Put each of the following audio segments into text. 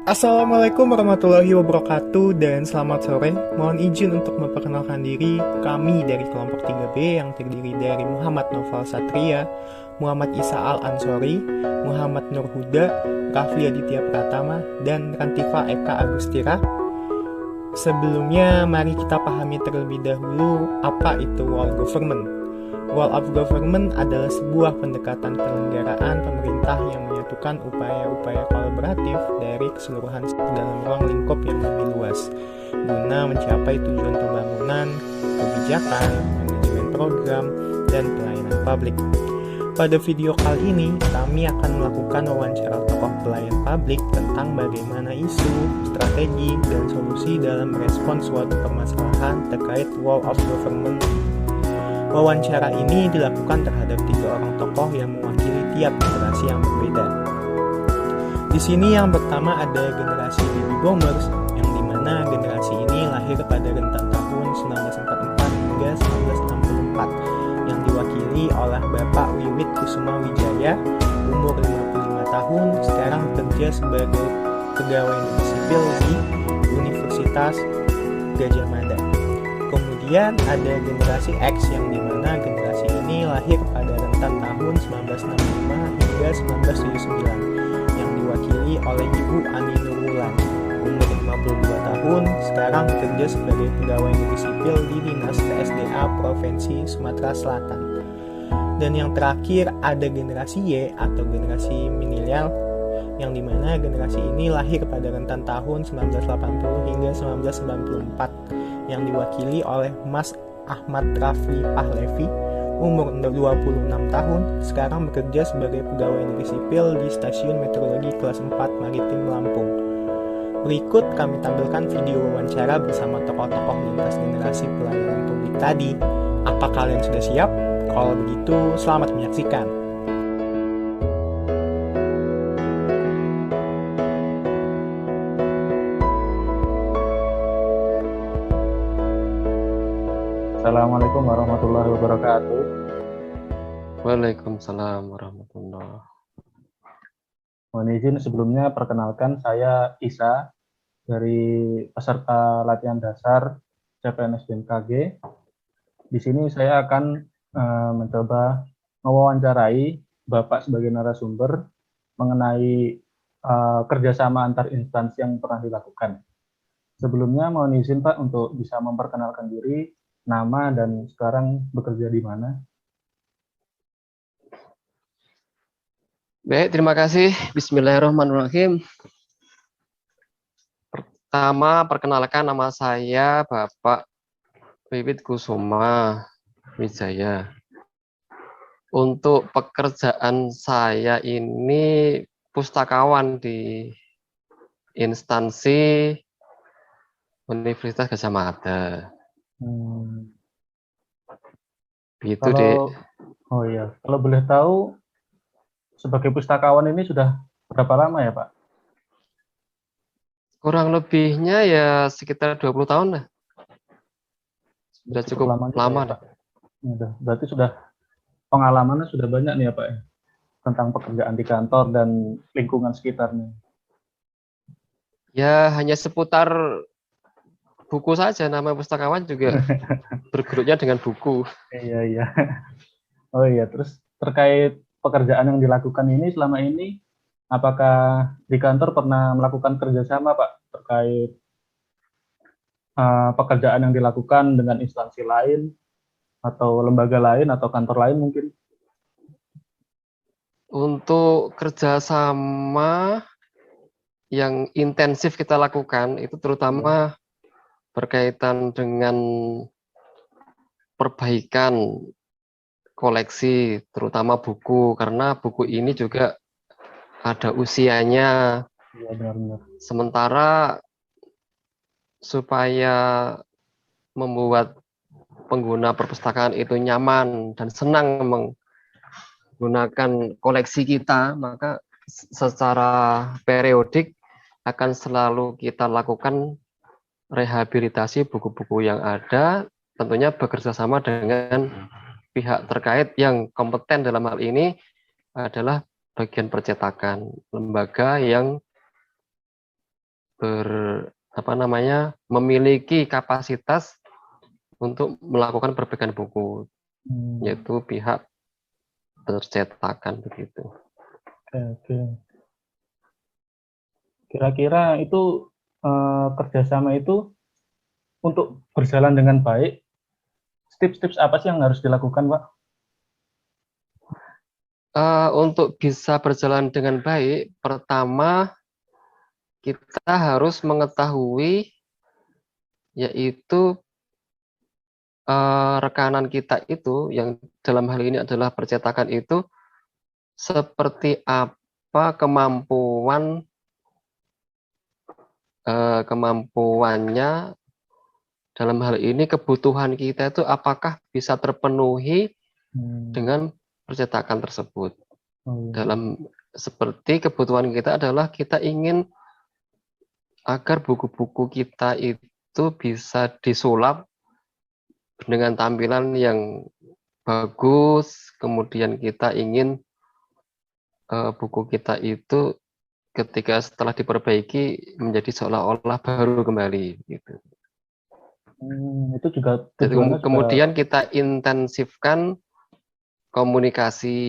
Assalamualaikum warahmatullahi wabarakatuh dan selamat sore. Mohon izin untuk memperkenalkan diri kami dari kelompok 3B yang terdiri dari Muhammad Noval Satria, Muhammad Isa Al-Ansori, Muhammad Nur Huda, Rafli Aditya Pratama, dan Rantifa Eka Agustira. Sebelumnya, mari kita pahami terlebih dahulu apa itu World Government. World of Government adalah sebuah pendekatan penyelenggaraan pemerintah yang menyatukan upaya-upaya kolaboratif dari keseluruhan dalam ruang lingkup yang lebih luas, guna mencapai tujuan pembangunan, kebijakan, manajemen program, dan pelayanan publik. Pada video kali ini, kami akan melakukan wawancara tokoh pelayan publik tentang bagaimana isu, strategi, dan solusi dalam merespons suatu permasalahan terkait World of Government. Wawancara ini dilakukan terhadap 3 orang tokoh yang mewakili tiap generasi yang berbeda. Di sini yang pertama ada generasi Baby Boomers, yang dimana generasi ini lahir pada rentang tahun 1944 hingga 1964, yang diwakili oleh Bapak Wiwit Kusuma Wijaya, umur 55 tahun, sekarang bekerja sebagai pegawai negeri sipil di Universitas Gajah Mada. Kemudian ada generasi X yang dimana generasi ini lahir pada rentang tahun 1965 hingga 1979 yang diwakili oleh Ibu Ani Nurwulan, umur 52 tahun, sekarang bekerja sebagai pegawai negeri sipil di Dinas PSDA Provinsi Sumatera Selatan. Dan yang terakhir ada generasi Y atau generasi milenial yang dimana generasi ini lahir pada rentang tahun 1980 hingga 1994 yang diwakili oleh Mas Ahmad Rafli Pahlevi, umur 26 tahun, sekarang bekerja sebagai pegawai negeri sipil di Stasiun Meteorologi Kelas 4 Maritim Lampung. Berikut kami tampilkan video wawancara bersama tokoh-tokoh lintas generasi pelayanan publik tadi. Apa kalian sudah siap? Kalau begitu, selamat menyaksikan. Assalamualaikum warahmatullahi wabarakatuh. Waalaikumsalam warahmatullahi. Mohon izin sebelumnya perkenalkan saya Isa dari peserta latihan dasar CPNS BMKG. Di sini saya akan mencoba mewawancarai Bapak sebagai narasumber mengenai kerjasama antar instansi yang pernah dilakukan. Sebelumnya mohon izin Pak untuk bisa memperkenalkan diri, nama dan sekarang bekerja di mana. Baik, terima kasih. Bismillahirrahmanirrahim. Pertama, perkenalkan nama saya Bapak Wiwit Kusuma Wijaya. Untuk pekerjaan saya ini pustakawan di instansi Universitas Gajah Mada. Begitu, Dek. Kalau boleh tahu sebagai pustakawan ini sudah berapa lama ya Pak? Kurang lebihnya ya sekitar 20 tahun lah. Sudah cukup lama. Ya, Pak. Berarti sudah pengalamannya sudah banyak nih ya Pak ya, tentang pekerjaan di kantor dan lingkungan sekitarnya. Ya hanya seputar buku saja, nama pustakawan juga bergerutnya dengan buku. Iya. Oh iya, terus terkait pekerjaan yang dilakukan ini selama ini, apakah di kantor pernah melakukan kerjasama Pak terkait pekerjaan yang dilakukan dengan instansi lain atau lembaga lain atau kantor lain mungkin? Untuk kerjasama yang intensif kita lakukan itu terutama berkaitan dengan perbaikan koleksi, terutama buku, karena buku ini juga ada usianya. Iya, benar-benar. Sementara supaya membuat pengguna perpustakaan itu nyaman dan senang menggunakan koleksi kita, maka secara periodik akan selalu kita lakukan rehabilitasi buku-buku yang ada, tentunya bekerja sama dengan pihak terkait yang kompeten dalam hal ini adalah bagian percetakan, lembaga yang memiliki kapasitas untuk melakukan perbaikan buku, yaitu pihak percetakan begitu. Oke. Kira-kira itu kerjasama itu untuk berjalan dengan baik, tips-tips apa sih yang harus dilakukan, Pak? Untuk bisa berjalan dengan baik, pertama kita harus mengetahui yaitu rekanan kita itu yang dalam hal ini adalah percetakan itu seperti apa kemampuannya, dalam hal ini kebutuhan kita itu apakah bisa terpenuhi dengan percetakan tersebut. Dalam seperti kebutuhan kita adalah kita ingin agar buku-buku kita itu bisa disulap dengan tampilan yang bagus, kemudian kita ingin buku kita itu ketika setelah diperbaiki menjadi seolah-olah baru kembali gitu. Itu juga kemudian kita intensifkan komunikasi,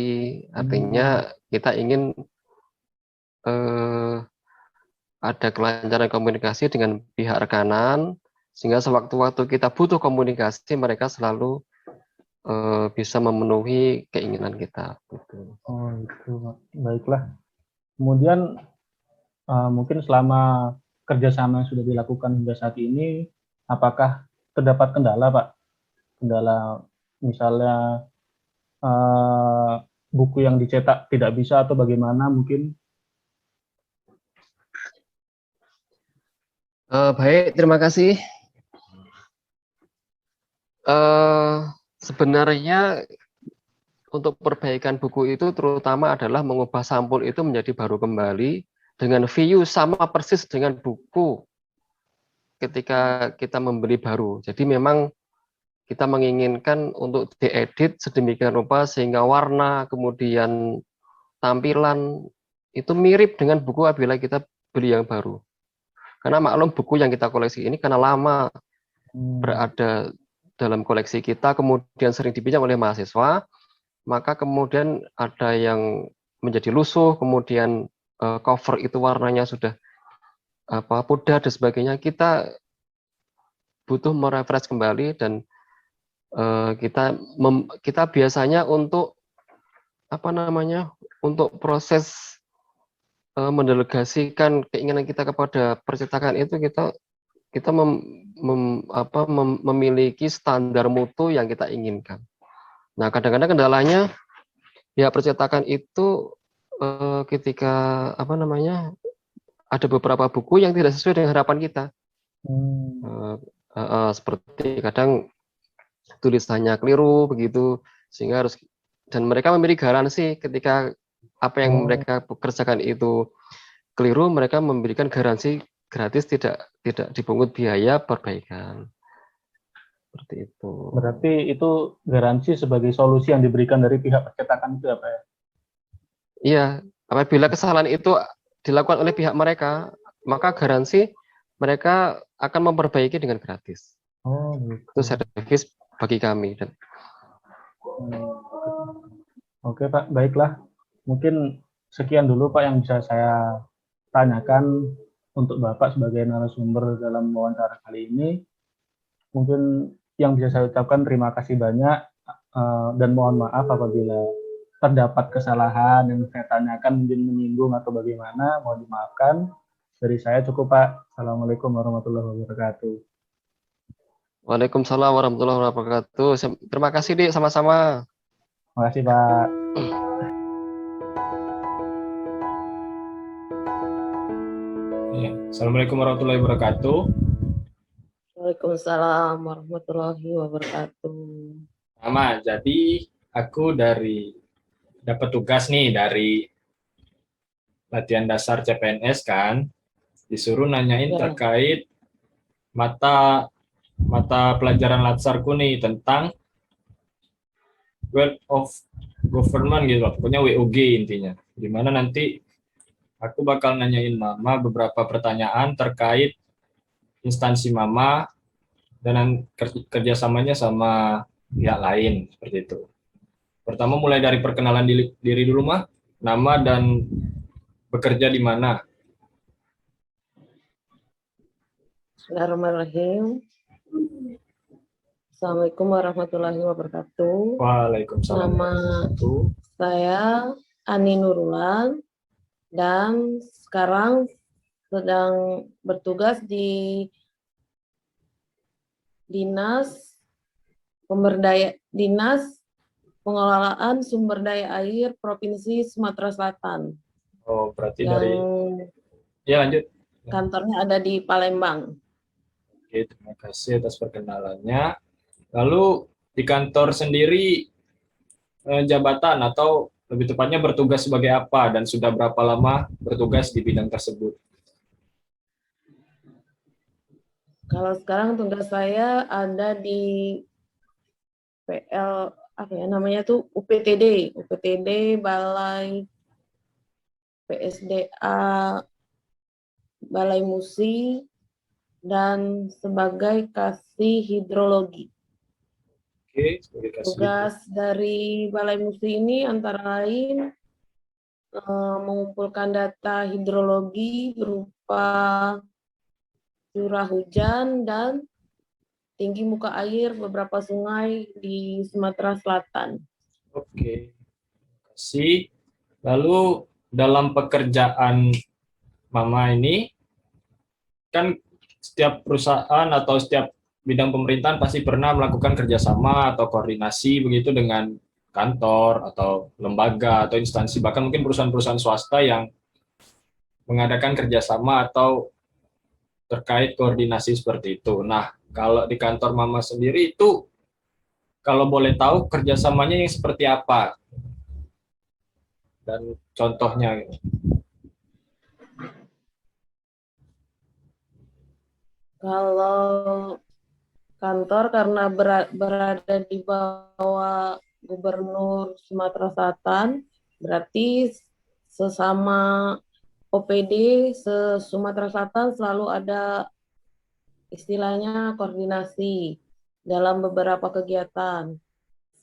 artinya kita ingin ada kelancaran komunikasi dengan pihak rekanan, sehingga sewaktu-waktu kita butuh komunikasi, mereka selalu bisa memenuhi keinginan kita. Gitu. Oh, itu baiklah. Kemudian mungkin selama kerjasama yang sudah dilakukan hingga saat ini, apakah terdapat kendala, Pak? Kendala misalnya buku yang dicetak tidak bisa atau bagaimana mungkin? Baik, terima kasih. Sebenarnya untuk perbaikan buku itu terutama adalah mengubah sampul itu menjadi baru kembali dengan view sama persis dengan buku ketika kita membeli baru. Jadi memang kita menginginkan untuk diedit sedemikian rupa sehingga warna, kemudian tampilan itu mirip dengan buku apabila kita beli yang baru. Karena maklum buku yang kita koleksi ini karena lama berada dalam koleksi kita, kemudian sering dipinjam oleh mahasiswa, maka kemudian ada yang menjadi lusuh, kemudian cover itu warnanya sudah pudar dan sebagainya. Kita butuh merefresh kembali dan kita biasanya untuk untuk proses mendelegasikan keinginan kita kepada percetakan itu kita memiliki standar mutu yang kita inginkan. Nah, kadang-kadang kendalanya ya percetakan itu ketika ada beberapa buku yang tidak sesuai dengan harapan kita. Seperti kadang tulisannya keliru begitu, sehingga harus, dan mereka memiliki garansi ketika apa yang mereka kerjakan itu keliru, mereka memberikan garansi gratis, tidak dipungut biaya perbaikan. Seperti itu. Berarti itu garansi sebagai solusi yang diberikan dari pihak percetakan itu apa ya? Iya, apabila kesalahan itu dilakukan oleh pihak mereka, maka garansi mereka akan memperbaiki dengan gratis. Oh, gitu. Itu servis bagi kami. Oke, Pak, baiklah. Mungkin sekian dulu, Pak, yang bisa saya tanyakan untuk Bapak sebagai narasumber dalam wawancara kali ini. Mungkin yang bisa saya ucapkan terima kasih banyak dan mohon maaf apabila terdapat kesalahan yang saya tanyakan mungkin menyinggung atau bagaimana, mohon dimaafkan. Dari saya cukup, Pak. Assalamualaikum warahmatullahi wabarakatuh. Waalaikumsalam warahmatullahi wabarakatuh. Terima kasih, Dik, sama-sama. Terima kasih, Pak. Ya. Assalamualaikum warahmatullahi wabarakatuh. Waalaikumsalam warahmatullahi wabarakatuh. Sama, jadi aku dapat tugas nih dari latihan dasar CPNS kan, disuruh nanyain terkait mata pelajaran latsarku nih tentang World of Government gitu, pokoknya WOG intinya. Dimana nanti aku bakal nanyain Mama beberapa pertanyaan terkait instansi Mama dan kerjasamanya sama pihak lain, seperti itu. Pertama mulai dari perkenalan diri dulu, Mah. Nama dan bekerja di mana? Bismillahirrahmanirrahim. Assalamualaikum warahmatullahi wabarakatuh. Waalaikumsalam. Nama saya Ani Nurulan dan sekarang sedang bertugas di Dinas Pengelolaan Sumber Daya Air Provinsi Sumatera Selatan Oh, berarti yang dari... Ya, lanjut. kantornya ada di Palembang. Oke, terima kasih atas perkenalannya. Lalu di kantor sendiri jabatan atau lebih tepatnya bertugas sebagai apa dan sudah berapa lama bertugas di bidang tersebut? Kalau sekarang tugas saya ada di PL apa ya namanya tuh UPTD Balai PSDA Balai Musi dan sebagai kasih hidrologi. Oke, sebagai kasih. Tugas dari Balai Musi ini antara lain mengumpulkan data hidrologi berupa curah hujan dan tinggi muka air beberapa sungai di Sumatera Selatan. Oke, terima kasih. Lalu dalam pekerjaan Mama ini, kan setiap perusahaan atau setiap bidang pemerintahan pasti pernah melakukan kerjasama atau koordinasi begitu dengan kantor atau lembaga atau instansi, bahkan mungkin perusahaan-perusahaan swasta yang mengadakan kerjasama atau terkait koordinasi seperti itu. Nah, kalau di kantor Mama sendiri itu, kalau boleh tahu kerjasamanya yang seperti apa dan contohnya. Kalau kantor karena berada di bawah Gubernur Sumatera Selatan, berarti sesama OPD se-Sumatera Selatan selalu ada istilahnya koordinasi dalam beberapa kegiatan.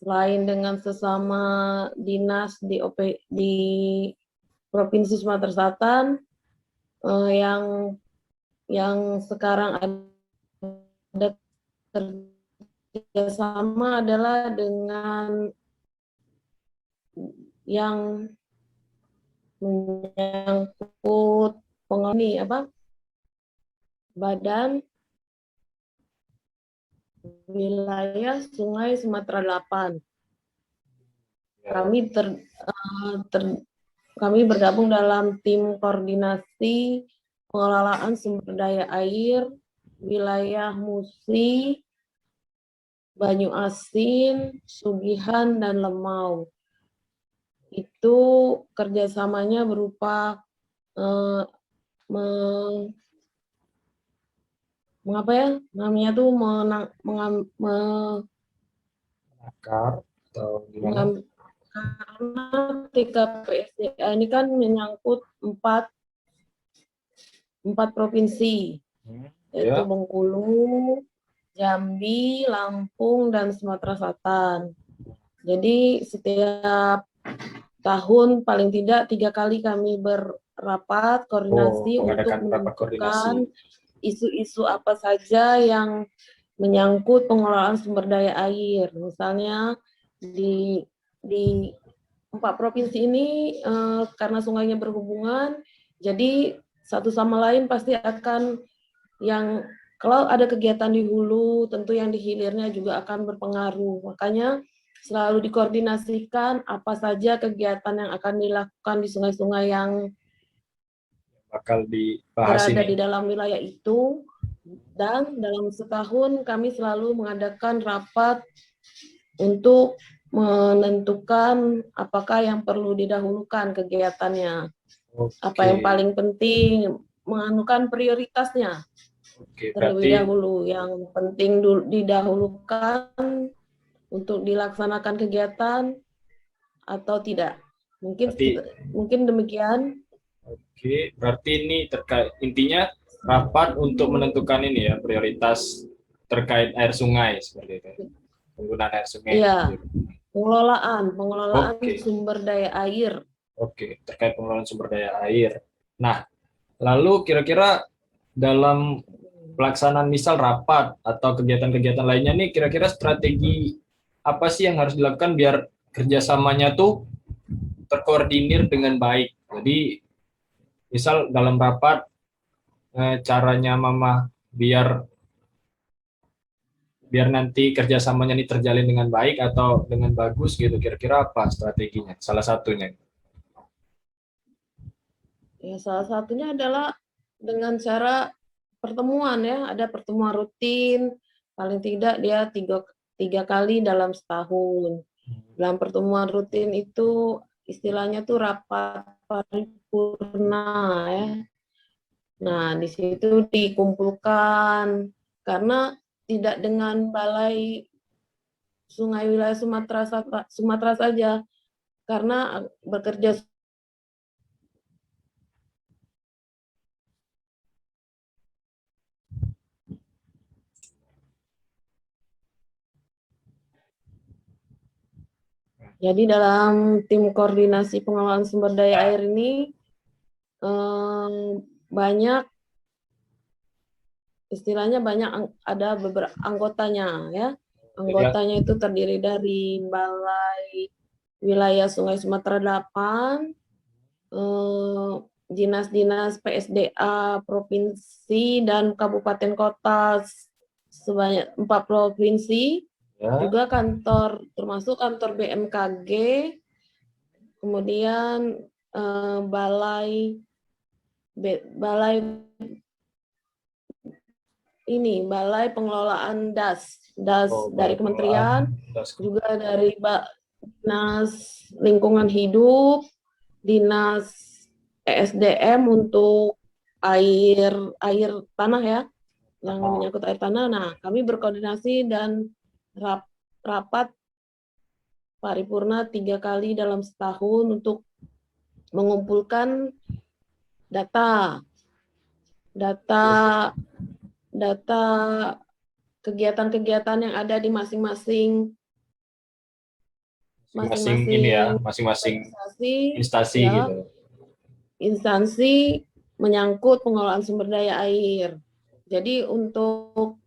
Selain dengan sesama dinas di Provinsi Sumatera Selatan, yang sekarang ada kerjasama adalah dengan yang menyangkut Badan Wilayah Sungai Sumatera 8. Kami bergabung dalam tim koordinasi pengelolaan sumber daya air wilayah Musi, Banyu Asin, Sugihan, dan Lemau. Itu kerjasamanya berupa mengapa ya namanya tuh Akar atau gimana? karena TKPSDA ini kan menyangkut empat provinsi, yaitu Ya. Bengkulu, Jambi, Lampung, dan Sumatera Selatan. Jadi setiap tahun paling tidak 3 kali kami berrapat koordinasi untuk menentukan isu-isu apa saja yang menyangkut pengelolaan sumber daya air. Misalnya di 4 provinsi ini karena sungainya berhubungan, jadi satu sama lain pasti akan kalau ada kegiatan di hulu, tentu yang di hilirnya juga akan berpengaruh. Makanya selalu dikoordinasikan apa saja kegiatan yang akan dilakukan di sungai-sungai yang bakal dibahas berada ini. di dalam wilayah itu. Dan dalam setahun kami selalu mengadakan rapat untuk menentukan apakah yang perlu didahulukan kegiatannya. Apa yang paling penting, menganukan prioritasnya. Terlebih dahulu yang penting didahulukan untuk dilaksanakan kegiatan atau tidak. Mungkin demikian. Oke, berarti ini terkait intinya rapat untuk menentukan ini ya prioritas terkait air sungai seperti itu. Penggunaan air sungai. Iya, pengelolaan Oke, sumber daya air. oke, terkait pengelolaan sumber daya air. Nah, lalu kira-kira dalam pelaksanaan misal rapat atau kegiatan-kegiatan lainnya nih kira-kira strategi apa sih yang harus dilakukan biar kerjasamanya tuh terkoordinir dengan baik. Jadi misal dalam rapat caranya Mama biar biar nanti kerjasamanya ini terjalin dengan baik atau dengan bagus gitu, kira-kira apa strateginya? Salah satunya. Ya, salah satunya adalah dengan cara pertemuan ya, ada pertemuan rutin, paling tidak dia tiga kali dalam setahun. Dalam pertemuan rutin itu istilahnya tuh rapat paripurna ya. Nah, di situ dikumpulkan karena tidak dengan Balai Sungai Wilayah Sumatera saja, karena bekerja jadi dalam tim koordinasi pengelolaan sumber daya air ini banyak istilahnya ada beberapa anggotanya ya. Anggotanya itu terdiri dari Balai Wilayah Sungai Sumatera 8, dinas-dinas PSDA provinsi dan kabupaten kota sebanyak 4 provinsi, juga kantor termasuk kantor BMKG, kemudian balai pengelolaan DAS dari kementerian, juga dari dinas lingkungan hidup, dinas ESDM untuk air tanah ya, yang menyangkut air tanah. Nah, kami berkoordinasi dan rapat paripurna 3 kali dalam setahun untuk mengumpulkan data kegiatan-kegiatan yang ada di masing-masing ini ya, masing-masing instansi ya, gitu. Instansi menyangkut pengelolaan sumber daya air. Jadi untuk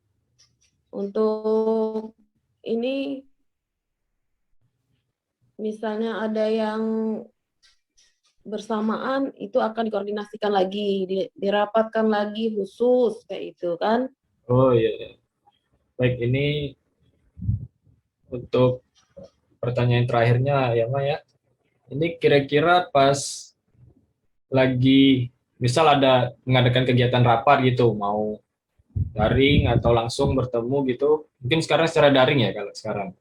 ini misalnya ada yang bersamaan itu akan dikoordinasikan lagi, dirapatkan lagi khusus kayak itu kan. Oh iya. Baik, ini untuk pertanyaan terakhirnya ya, Ma ya. Ini kira-kira pas lagi misal ada mengadakan kegiatan rapat gitu, mau daring atau langsung bertemu gitu. Mungkin sekarang secara daring ya kalau sekarang.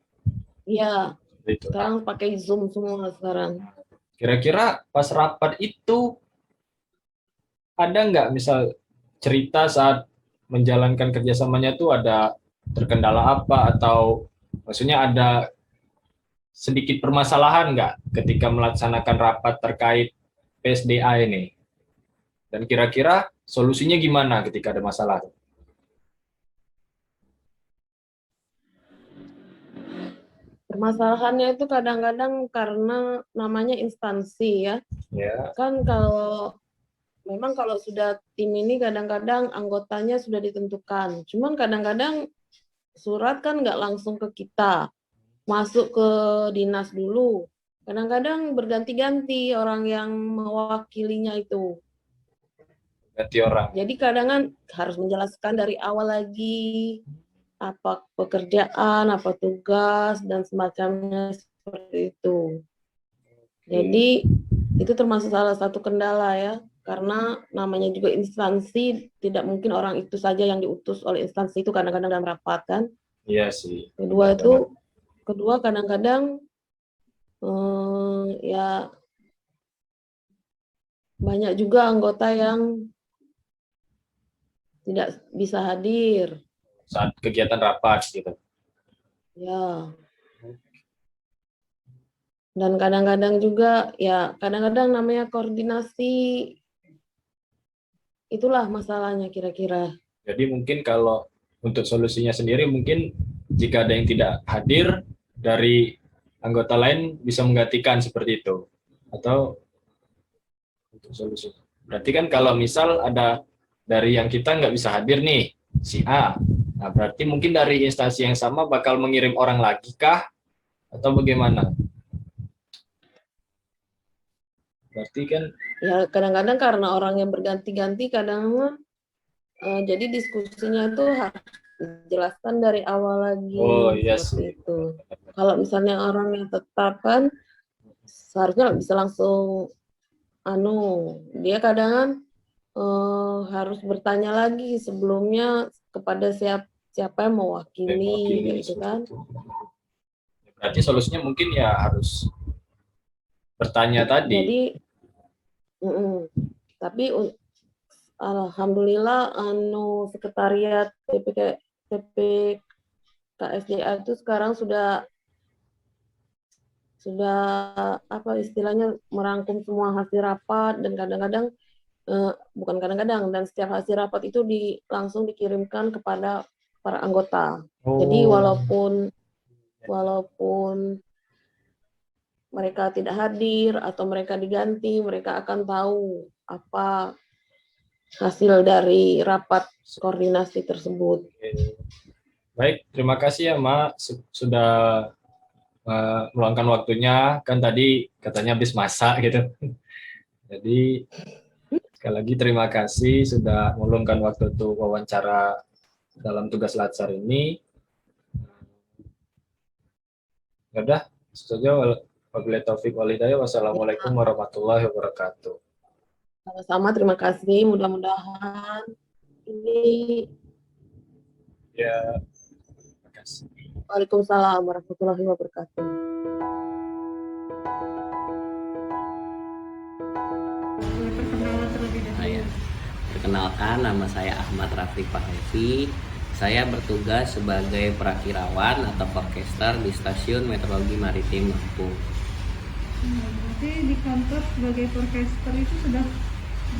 Iya. Gitu. Sekarang pakai Zoom semua sekarang. Kira-kira pas rapat itu ada nggak misal cerita saat menjalankan kerjasamanya tuh ada terkendala apa atau maksudnya ada sedikit permasalahan nggak ketika melaksanakan rapat terkait PSDA ini? Dan kira-kira solusinya gimana ketika ada masalah? Permasalahannya itu kadang-kadang karena namanya instansi ya. Ya. Kan memang kalau sudah tim ini kadang-kadang anggotanya sudah ditentukan. Cuman kadang-kadang surat kan nggak langsung ke kita, masuk ke dinas dulu. Kadang-kadang berganti-ganti orang yang mewakilinya itu. Ganti orang. Jadi kadang harus menjelaskan dari awal lagi apa pekerjaan, apa tugas, dan semacamnya seperti itu. Jadi itu termasuk salah satu kendala ya, karena namanya juga instansi, tidak mungkin orang itu saja yang diutus oleh instansi itu kadang-kadang dalam rapat kan. Iya sih. Kedua kadang-kadang ya banyak juga anggota yang tidak bisa hadir saat kegiatan rapat gitu. ya. Dan kadang-kadang juga ya kadang-kadang namanya koordinasi itulah masalahnya kira-kira. Jadi mungkin kalau untuk solusinya sendiri, mungkin jika ada yang tidak hadir dari anggota lain bisa menggantikan seperti itu. Atau untuk solusi. Berarti kan kalau misal ada dari yang kita nggak bisa hadir nih, si A. Nah, berarti mungkin dari instansi yang sama bakal mengirim orang lagi kah? Atau bagaimana? Berarti kan Ya kadang-kadang karena orang yang berganti-ganti kadang jadi diskusinya itu harus dijelaskan dari awal lagi Oh iya seperti sih. itu. Kalau misalnya orang yang tetap kan seharusnya nggak bisa langsung dia kadang harus bertanya lagi sebelumnya kepada siapa yang mewakili kayak gitu kan. Berarti solusinya mungkin ya harus bertanya tadi. Jadi tapi alhamdulillah sekretariat TPKSDA itu sekarang sudah apa istilahnya merangkum semua hasil rapat, dan kadang-kadang bukan kadang-kadang, dan setiap hasil rapat itu langsung dikirimkan kepada para anggota. Jadi walaupun mereka tidak hadir atau mereka diganti, mereka akan tahu apa hasil dari rapat koordinasi tersebut. Baik, terima kasih ya Mak sudah meluangkan waktunya, kan tadi katanya habis masak gitu. Jadi sekali lagi terima kasih sudah meluangkan waktu untuk wawancara dalam tugas Latsar ini. Ya udah, itu saja. Wabillahi taufiq wal hidayah. Wassalamualaikum warahmatullahi wabarakatuh. Sama-sama, terima kasih. Mudah-mudahan ini. Ya, terima kasih. Waalaikumsalam warahmatullahi wabarakatuh. Perkenalkan, nama saya Ahmad Raffi Pahevi. Saya bertugas sebagai perakirawan atau forecaster di Stasiun Meteorologi Maritim Lampung. Berarti di kantor sebagai forecaster itu sudah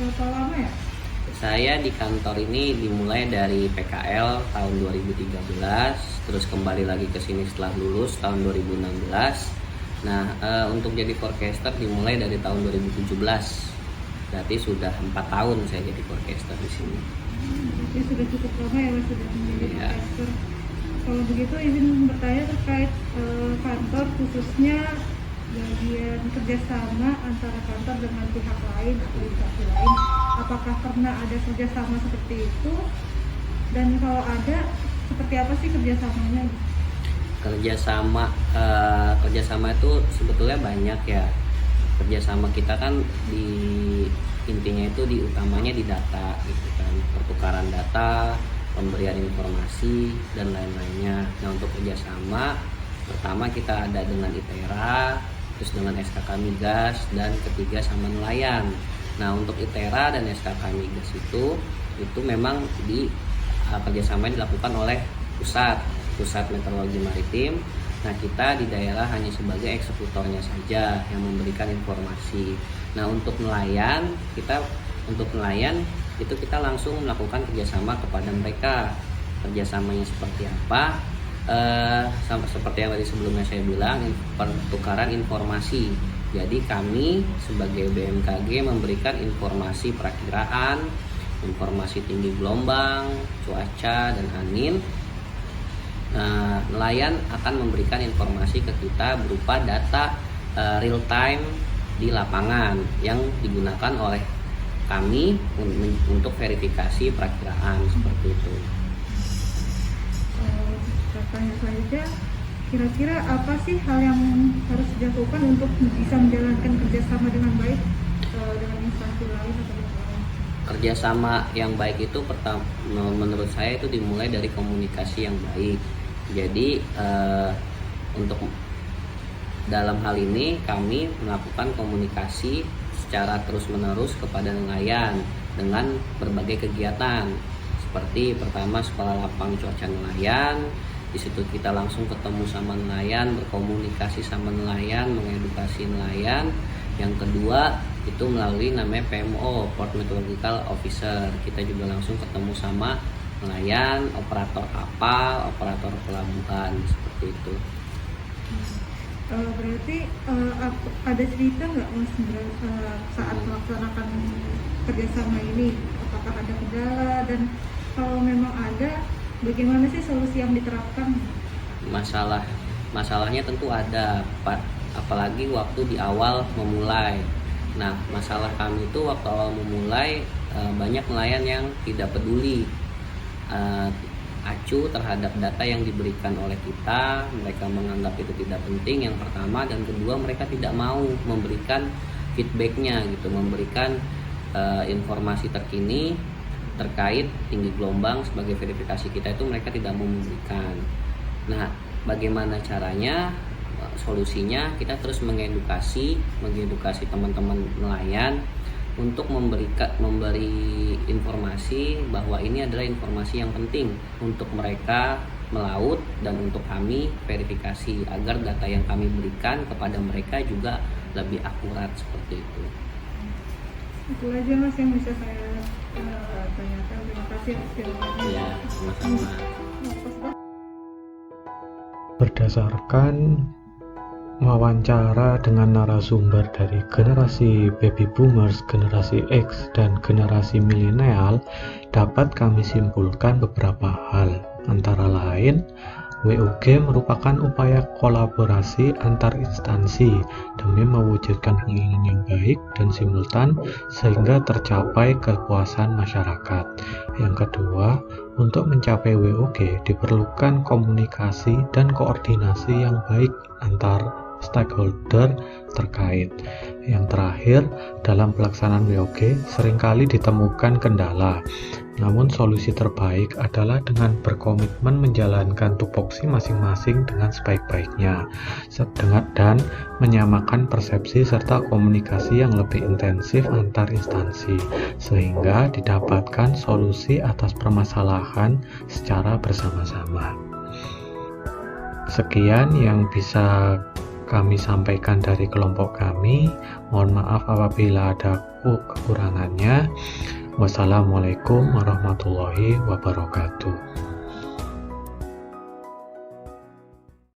berapa lama ya? Saya di kantor ini dimulai dari PKL tahun 2013, terus kembali lagi ke sini setelah lulus tahun 2016. Nah, untuk jadi forecaster dimulai dari tahun 2017. Berarti sudah 4 tahun saya jadi forecaster di sini. Berarti sudah cukup lama ya Mas sudah menjadi Iya. forecaster. Kalau begitu izin bertanya terkait kantor, khususnya bagian kerjasama antara kantor dengan pihak lain atau instansi lain. Apakah pernah ada kerjasama seperti itu? Dan kalau ada, seperti apa sih kerjasamanya? Kerjasama itu sebetulnya banyak ya. Kerjasama kita kan intinya itu utamanya di data gitu kan, pertukaran data, pemberian informasi dan lain-lainnya. Nah, untuk kerjasama pertama kita ada dengan ITERA, terus dengan SKK Migas, dan ketiga sama nelayan. Nah, untuk ITERA dan SKK Migas itu memang kerjasama dilakukan oleh pusat meteorologi maritim. Nah, kita di daerah hanya sebagai eksekutornya saja yang memberikan informasi. Nah, untuk nelayan itu kita langsung melakukan kerjasama kepada mereka. Kerjasamanya seperti apa? Seperti yang tadi sebelumnya saya bilang, pertukaran informasi. Jadi kami sebagai BMKG memberikan informasi perakiraan, informasi tinggi gelombang, cuaca, dan angin. Nelayan akan memberikan informasi ke kita berupa data real time di lapangan yang digunakan oleh kami untuk verifikasi perakiraan seperti itu. Pertanyaan selanjutnya, kira-kira apa sih hal yang harus dilakukan untuk bisa menjalankan kerjasama dengan baik dengan instansi lain atau pihak lain? Kerjasama yang baik itu menurut saya itu dimulai dari komunikasi yang baik. Jadi untuk dalam hal ini kami melakukan komunikasi secara terus-menerus kepada nelayan dengan berbagai kegiatan, seperti pertama sekolah lapang cuaca nelayan. Di situ kita langsung ketemu sama nelayan, berkomunikasi sama nelayan, mengedukasi nelayan. Yang kedua, itu melalui namanya PMO, Port Meteorological Officer. Kita juga langsung ketemu sama nelayan, operator kapal, operator pelabuhan, seperti itu. Berarti ada cerita nggak Mas saat melaksanakan kerjasama ini? Apakah ada kendala, dan kalau memang ada, bagaimana sih solusi yang diterapkan? Masalahnya tentu ada, apalagi waktu di awal memulai. Nah, masalah kami itu waktu awal memulai banyak nelayan yang tidak peduli, acuh terhadap data yang diberikan oleh kita. Mereka menganggap itu tidak penting, yang pertama, dan kedua, mereka tidak mau memberikan feedbacknya gitu, memberikan informasi terkini terkait tinggi gelombang sebagai verifikasi kita, itu mereka tidak mau memberikan. Nah, bagaimana caranya? Solusinya kita terus mengedukasi teman-teman nelayan untuk memberi informasi bahwa ini adalah informasi yang penting untuk mereka melaut dan untuk kami verifikasi, agar data yang kami berikan kepada mereka juga lebih akurat, seperti itu. Itu aja Mas yang bisa saya tanyakan. Terima kasih atas jawabannya. Ya, sama-sama. Berdasarkan wawancara dengan narasumber dari generasi baby boomers, generasi X, dan generasi milenial, dapat kami simpulkan beberapa hal. Antara lain, WOG merupakan upaya kolaborasi antar instansi demi mewujudkan pelayanan yang baik dan simultan sehingga tercapai kepuasan masyarakat. Yang kedua, untuk mencapai WOG diperlukan komunikasi dan koordinasi yang baik antar stakeholder terkait. Yang terakhir, dalam pelaksanaan WOG seringkali ditemukan kendala. Namun solusi terbaik adalah dengan berkomitmen menjalankan tupoksi masing-masing dengan sebaik-baiknya dan menyamakan persepsi serta komunikasi yang lebih intensif antar instansi sehingga didapatkan solusi atas permasalahan secara bersama-sama. Sekian yang bisa kami sampaikan dari kelompok kami. Mohon maaf apabila ada kekurangannya. Wassalamualaikum warahmatullahi wabarakatuh.